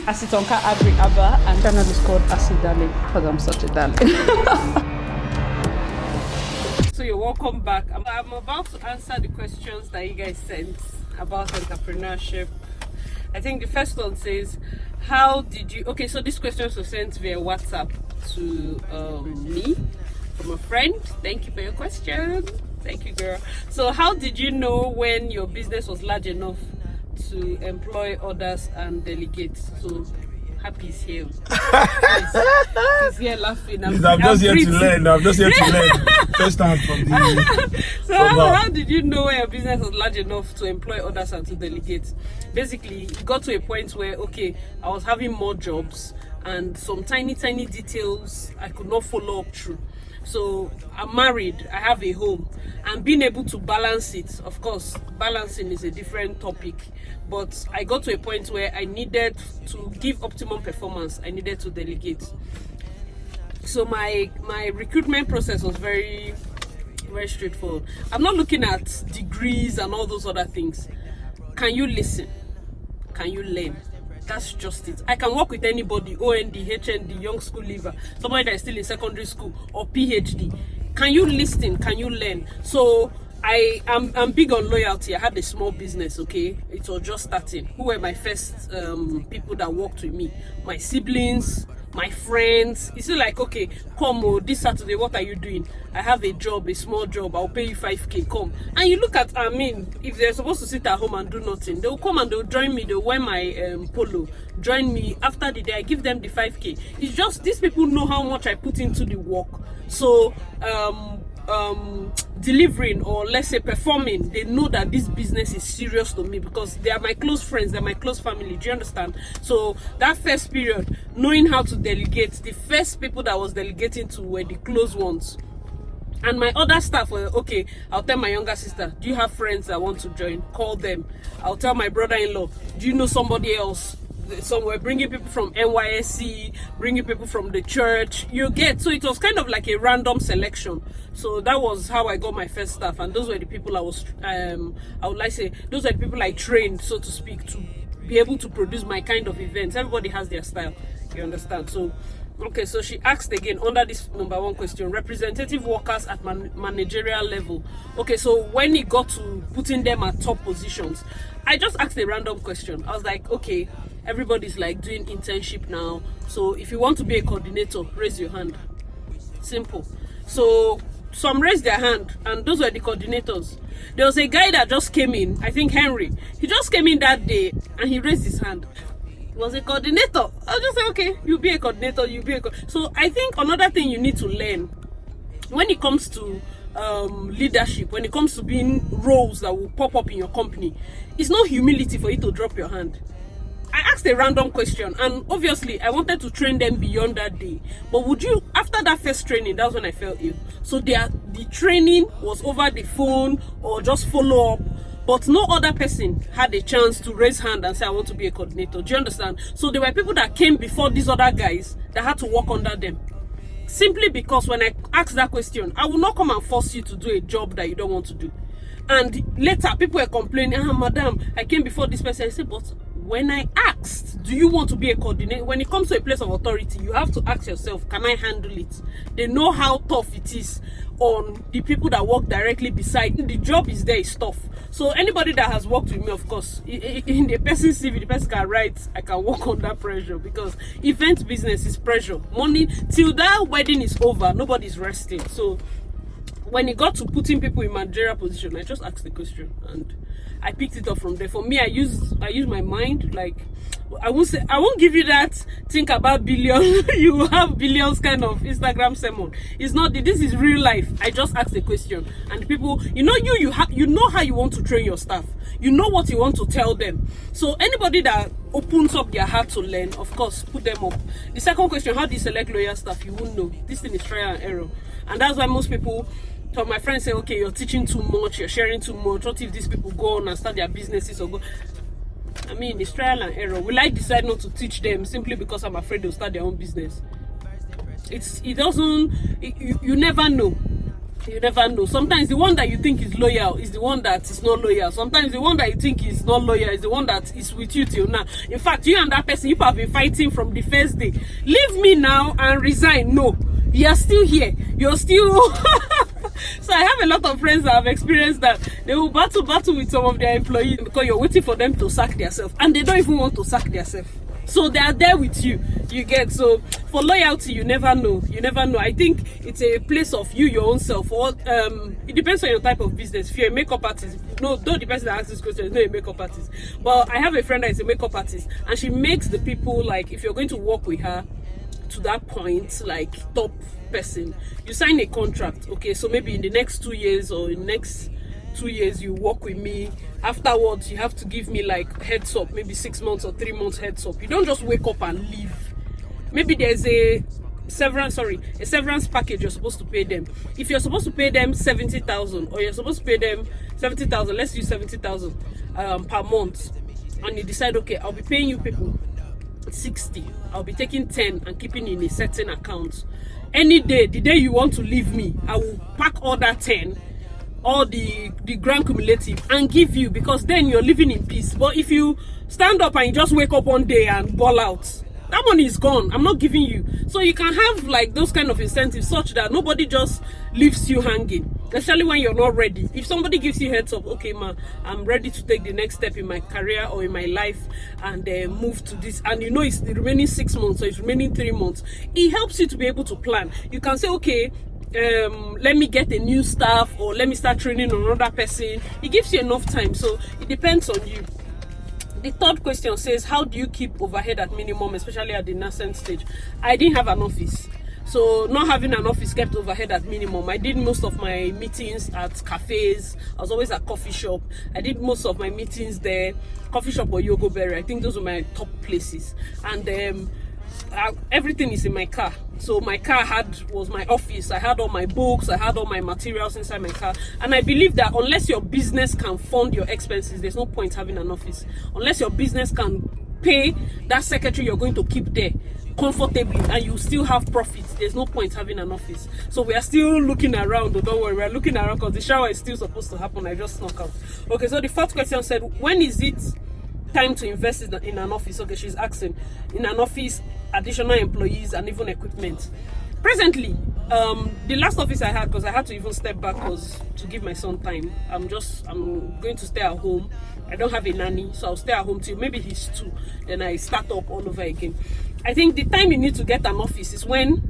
Asitonka Agri Abba, and channel is called AsyDarlyn because I'm such a darling. So you're welcome back. I'm about to answer the questions that you guys sent about entrepreneurship. I think the first one says, how did you... Okay, so these questions were sent via WhatsApp to me from a friend. Thank you for your question. Thank you, girl. So how did you know when your business was large enough to employ others and delegate? So Happy is here. He's here laughing. I'm just here to learn. I'm just here to learn. First time from the... So how did you know when your business was large enough to employ others and to delegate? Basically, it got to a point where, okay, I was having more jobs and some tiny details I could not follow up through. So I'm married, I have a home, and being able to balance it, of course, balancing is a different topic, but I got to a point where I needed to give optimum performance. I needed to delegate. So my recruitment process was very straightforward. I'm not looking at degrees and all those other things. Can you listen? Can you learn? That's just it. I can work with anybody, OND, HND, young school leaver, somebody that is still in secondary school, or PhD. Can you listen? Can you learn? So I'm big on loyalty. I had a small business, okay? It was just starting. Who were my first people that worked with me? My siblings, my friends. It's like, okay, come this Saturday, what are you doing? I have a job, a small job, I'll pay you 5K, come. And you look at, if they're supposed to sit at home and do nothing, they'll come and they'll join me, they'll wear my polo, join me. After the day, I give them the 5K. It's just, these people know how much I put into the work. So, delivering, or let's say performing, they know that this business is serious to me because they are my close friends, they're my close family. Do you understand? So that first period, knowing how to delegate, the first people that I was delegating to were the close ones. And my other staff were, okay, I'll tell my younger sister, do you have friends that want to join? Call them. I'll tell my brother-in-law, do you know somebody else? So we're bringing people from NYSC, bringing people from the church. You get, so it was kind of like a random selection. So that was how I got my first staff, and those were the people I was, I would like to say, those are the people I trained, so to speak, to be able to produce my kind of events. Everybody has their style, you understand? So, okay, so she asked again under this number one question, representative workers at managerial level. Okay, so when it got to putting them at top positions, I just asked a random question. I was like, okay, everybody's like doing internship now, so if you want to be a coordinator, raise your hand. Simple. So some raised their hand, and those were the coordinators. There was a guy that just came in, I think Henry. He just came in that day and he raised his hand. He was a coordinator. I'll just say, okay, you be a coordinator, you be a so I think another thing you need to learn when it comes to leadership, when it comes to being roles that will pop up in your company, it's not humility for you to drop your hand. I asked a random question, and obviously I wanted to train them beyond that day. But would you, after that first training, that's when I felt ill. So the training was over the phone or just follow up, but no other person had a chance to raise hand and say, I want to be a coordinator. Do you understand? So there were people that came before these other guys that had to work under them. Simply because when I asked that question, I will not come and force you to do a job that you don't want to do. And later, people were complaining, madam, I came before this person. I said, but when I asked, do you want to be a coordinator? When it comes to a place of authority, you have to ask yourself, can I handle it? They know how tough it is on the people that work directly beside. The job is there, it's tough. So anybody that has worked with me, of course, in the person's CV, the person can write, I can work under pressure, because event business is pressure. Money, till that wedding is over, nobody's resting. So when it got to putting people in managerial position, I just asked the question and I picked it up from there. For me, I use my mind. Like, I won't give you that think about billion you have billions kind of Instagram sermon. It's not, this is real life. I just asked the question, and people, you know how you want to train your staff. You know what you want to tell them. So anybody that opens up their heart to learn, of course, put them up. The second question, how do you select loyal staff? You won't know. This thing is trial and error, and that's why most people. So my friends say, okay, you're teaching too much, you're sharing too much. What if these people go on and start their businesses or go? I mean, it's trial and error. Will I decide not to teach them simply because I'm afraid they'll start their own business? You never know. You never know. Sometimes the one that you think is loyal is the one that is not loyal. Sometimes the one that you think is not loyal is the one that is with you till now. In fact, you and that person, you have been fighting from the first day. Leave me now and resign. No, you are still here. You're still... So I have a lot of friends that have experienced that. They will battle with some of their employees because you're waiting for them to sack themselves. And they don't even want to sack themselves. So they are there with you. You get, so for loyalty, you never know. You never know. I think it's a place of you, your own self. Or it depends on your type of business. If you're a makeup artist, no, don't the person that asks this question is not a makeup artist. But I have a friend that is a makeup artist, and she makes the people, like, if you're going to work with her to that point, like top person, you sign a contract. Okay, so maybe in the next 2 years or in the next 2 years you work with me. Afterwards, you have to give me like heads up, maybe 6 months or 3 months heads up. You don't just wake up and leave. Maybe there's a severance package you're supposed to pay them. If you're supposed to pay them 70,000, or you're supposed to pay them 70,000, let's use 70,000 per month, and you decide, okay, I'll be paying you people 60, I'll be taking 10 and keeping in a certain account. Any day, the day you want to leave me, I will pack all that 10, all the grand cumulative, and give you, because then you're living in peace. But if you stand up and you just wake up one day and ball out, that money is gone. I'm not giving you. So you can have like those kind of incentives such that nobody just leaves you hanging, especially when you're not ready. If somebody gives you heads up, okay ma, I'm ready to take the next step in my career or in my life and move to this, and you know it's the remaining 6 months or it's remaining 3 months, it helps you to be able to plan. You can say, okay, let me get a new staff, or let me start training another person. It gives you enough time, so it depends on you. The third question says, how do you keep overhead at minimum, especially at the nascent stage? I didn't have an office, so not having an office kept overhead at minimum. I did most of my meetings at cafes. I was always at coffee shop. I did most of my meetings there, coffee shop or Yogo Berry. I think those were my top places. And everything is in my car. So my car was my office. I had all my books, I had all my materials inside my car. And I believe that unless your business can fund your expenses, there's no point having an office. Unless your business can pay that secretary you're going to keep there comfortably and you still have profits, there's no point having an office. So we are still looking around. Don't worry, we're looking around because the shower is still supposed to happen. I just snuck out. Okay, so the fourth question said, when is it time to invest in an office? Okay, she's asking, in an office, additional employees and even equipment. Presently, the last office I had, because I had to even step back, was to give my son time. I'm going to stay at home. I don't have a nanny, so I'll stay at home till maybe he's 2. Then I start up all over again. I think the time you need to get an office is when,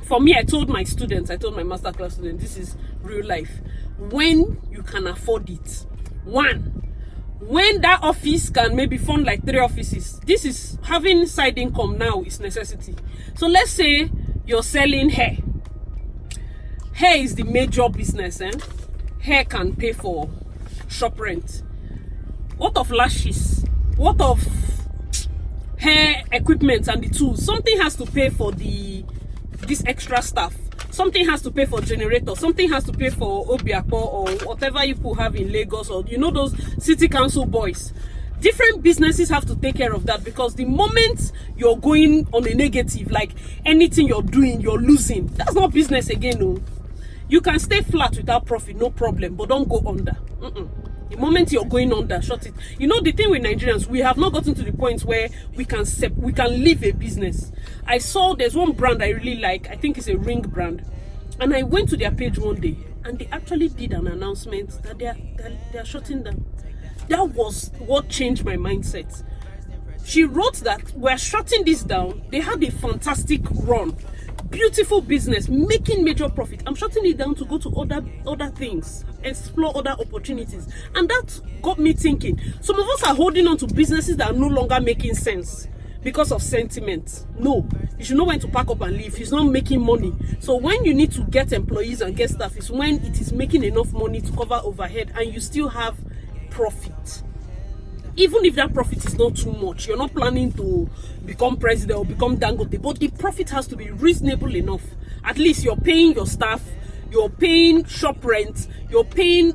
for me, I told my masterclass students, this is real life, when you can afford it. One, when that office can maybe fund like 3 offices. This is, having side income now is necessity. So let's say you're selling hair. Hair is the major business, eh? Hair can pay for shop rent. What of lashes? What of hair equipment and the tools? Something has to pay for this extra stuff. Something has to pay for generator. Something has to pay for Obiakpo or whatever you could have in Lagos, or you know, those city council boys. Different businesses have to take care of that, because the moment you're going on a negative, like anything you're doing, you're losing. That's not business again, no. You can stay flat without profit, no problem, but don't go under. The moment you're going under, shut it. You know, the thing with Nigerians, we have not gotten to the point where we can leave a business. I saw there's one brand I really like. I think it's a ring brand. And I went to their page one day and they actually did an announcement that they're shutting down. That was what changed my mindset. She wrote that we're shutting this down. They had a fantastic run. Beautiful business, making major profit. I'm shutting it down to go to other things, explore other opportunities. And that got me thinking. Some of us are holding on to businesses that are no longer making sense because of sentiment. No, you should know when to pack up and leave. It's not making money. So when you need to get employees and get staff is when it is making enough money to cover overhead and you still have profit. Even if that profit is not too much, you're not planning to become president or become Dangote, but the profit has to be reasonable enough. At least you're paying your staff, you're paying shop rent, you're paying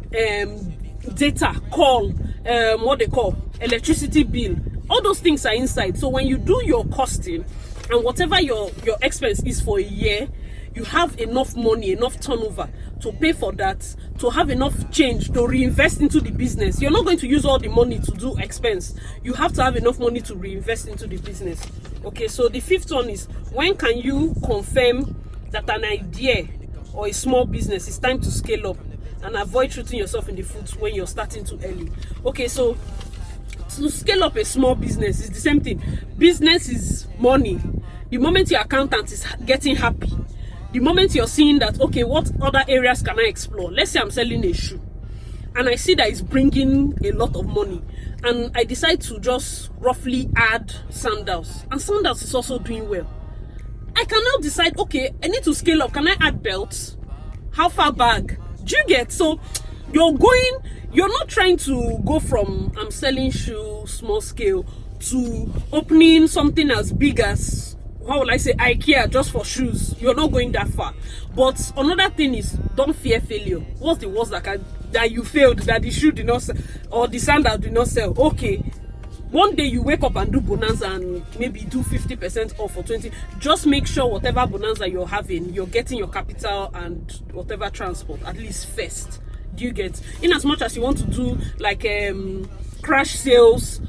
data, call, what they call, electricity bill. All those things are inside. So when you do your costing and whatever your expense is for a year, you have enough money, enough turnover to pay for that, to have enough change to reinvest into the business. You're not going to use all the money to do expense. You have to have enough money to reinvest into the business. Okay, so the fifth one is, when can you confirm that an idea or a small business is time to scale up, and avoid shooting yourself in the foot when you're starting too early? Okay, so to scale up a small business is the same thing. Business is money. The moment your accountant is getting happy, the moment you're seeing that, okay, what other areas can I explore? Let's say I'm selling a shoe and I see that it's bringing a lot of money, and I decide to just roughly add sandals, and sandals is also doing well. I can now decide, okay, I need to scale up. Can I add belts? How far back? Do you get? So you're not trying to go from I'm selling shoes, small scale, to opening something as big as, how will I say, IKEA just for shoes. You're not going that far. But another thing is, don't fear failure. What's the worst that you failed, that the shoe did not sell, or the sandal did not sell? Okay, one day you wake up and do bonanza and maybe do 50% off or 20%. Just make sure whatever bonanza you're having, you're getting your capital and whatever transport at least first. Do you get? In as much as you want to do like crash sales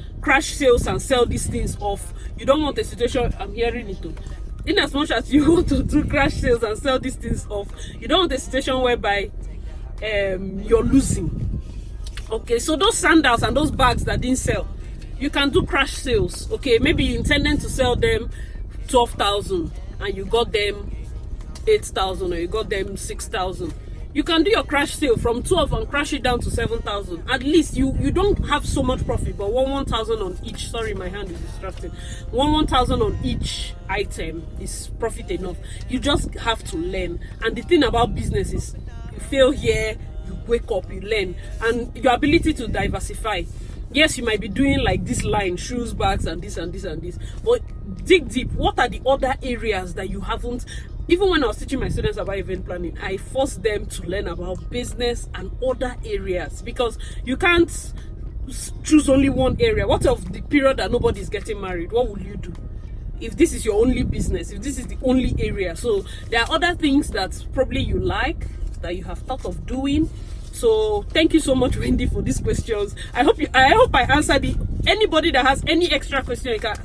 and sell these things off, you don't want a situation, I'm hearing it too. In as much as you want to do crash sales and sell these things off, you don't want a situation whereby you're losing. Okay, so those sandals and those bags that didn't sell, you can do crash sales. Okay, maybe you intended to sell them 12,000 and you got them 8,000, or you got them 6,000. You can do your crash sale from 12 and crash it down to 7,000. At least you don't have so much profit, but 1,000 on each. Sorry, my hand is distracted. 1,000 on each item is profit enough. You just have to learn. And the thing about business is, you fail here, you wake up, you learn, and your ability to diversify. Yes, you might be doing like this line, shoes, bags, and this and this and this, but dig deep. What are the other areas that you haven't? Even when I was teaching my students about event planning, I forced them to learn about business and other areas, because you can't choose only one area. What of the period that nobody's getting married? What will you do if this is your only business, if this is the only area? So there are other things that probably you like, that you have thought of doing. So thank you so much, Wendy, for these questions. I hope I answered it. Anybody that has any extra question, you can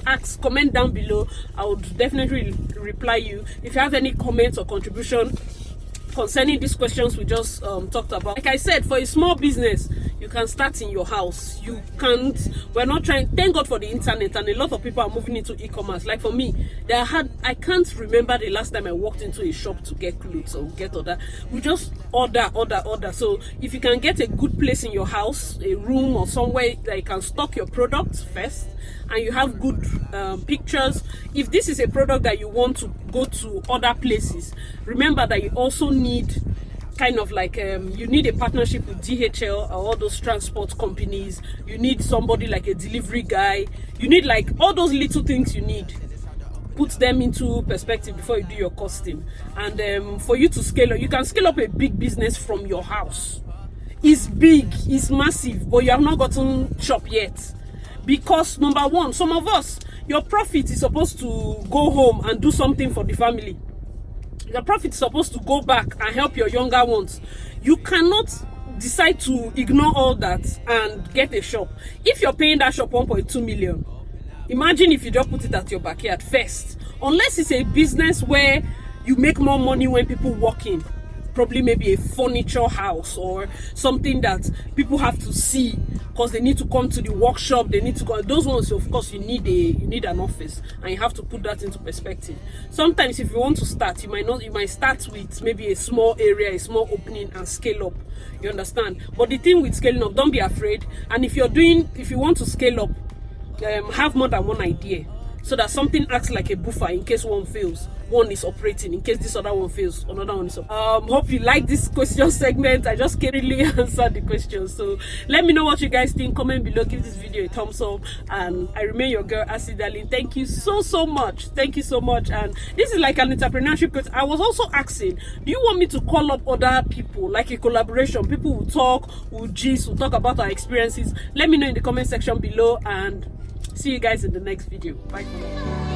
ask, comment down below. I would definitely reply you. If you have any comments or contribution concerning these questions we just talked about. Like I said, for a small business, you can start in your house. You can't, we're not trying, thank God for the internet, and a lot of people are moving into e-commerce. Like for me, I can't remember the last time I walked into a shop to get clothes or get order. We just order. So if you can get a good place in your house, a room or somewhere that you can stock your products first, and you have good pictures. If this is a product that you want to go to other places, remember that you also need kind of like you need a partnership with DHL or all those transport companies. You need somebody like a delivery guy. You need like all those little things you need. Put them into perspective before you do your costing. And for you to scale up, you can scale up a big business from your house. It's big, it's massive, but you have not gotten shop yet. Because number one, some of us, your profit is supposed to go home and do something for the family. Your profit is supposed to go back and help your younger ones. You cannot decide to ignore all that and get a shop. If you're paying that shop 1.2 million, imagine if you just put it at your backyard first. Unless it's a business where you make more money when people walk in. Probably maybe a furniture house or something that people have to see because they need to come to the workshop, they need to go. Those ones, of course, you need an office, and you have to put that into perspective. Sometimes if you want to start, you might start with maybe a small area, a small opening, and scale up. You understand? But the thing with scaling up, don't be afraid. And if you want to scale up, have more than one idea, so that something acts like a buffer in case one fails. One is operating in case this other one fails, another one is up. Hope you like this question segment. I just can't really answer the questions, so let me know what you guys think. Comment below, give this video a thumbs up, and I remain your girl, AsyDarlyn. Thank you so much. Thank you so much. And this is like an entrepreneurship coach. I was also asking, do you want me to call up other people, like a collaboration? People will talk, will gist, will talk about our experiences. Let me know in the comment section below, and see you guys in the next video. Bye for now.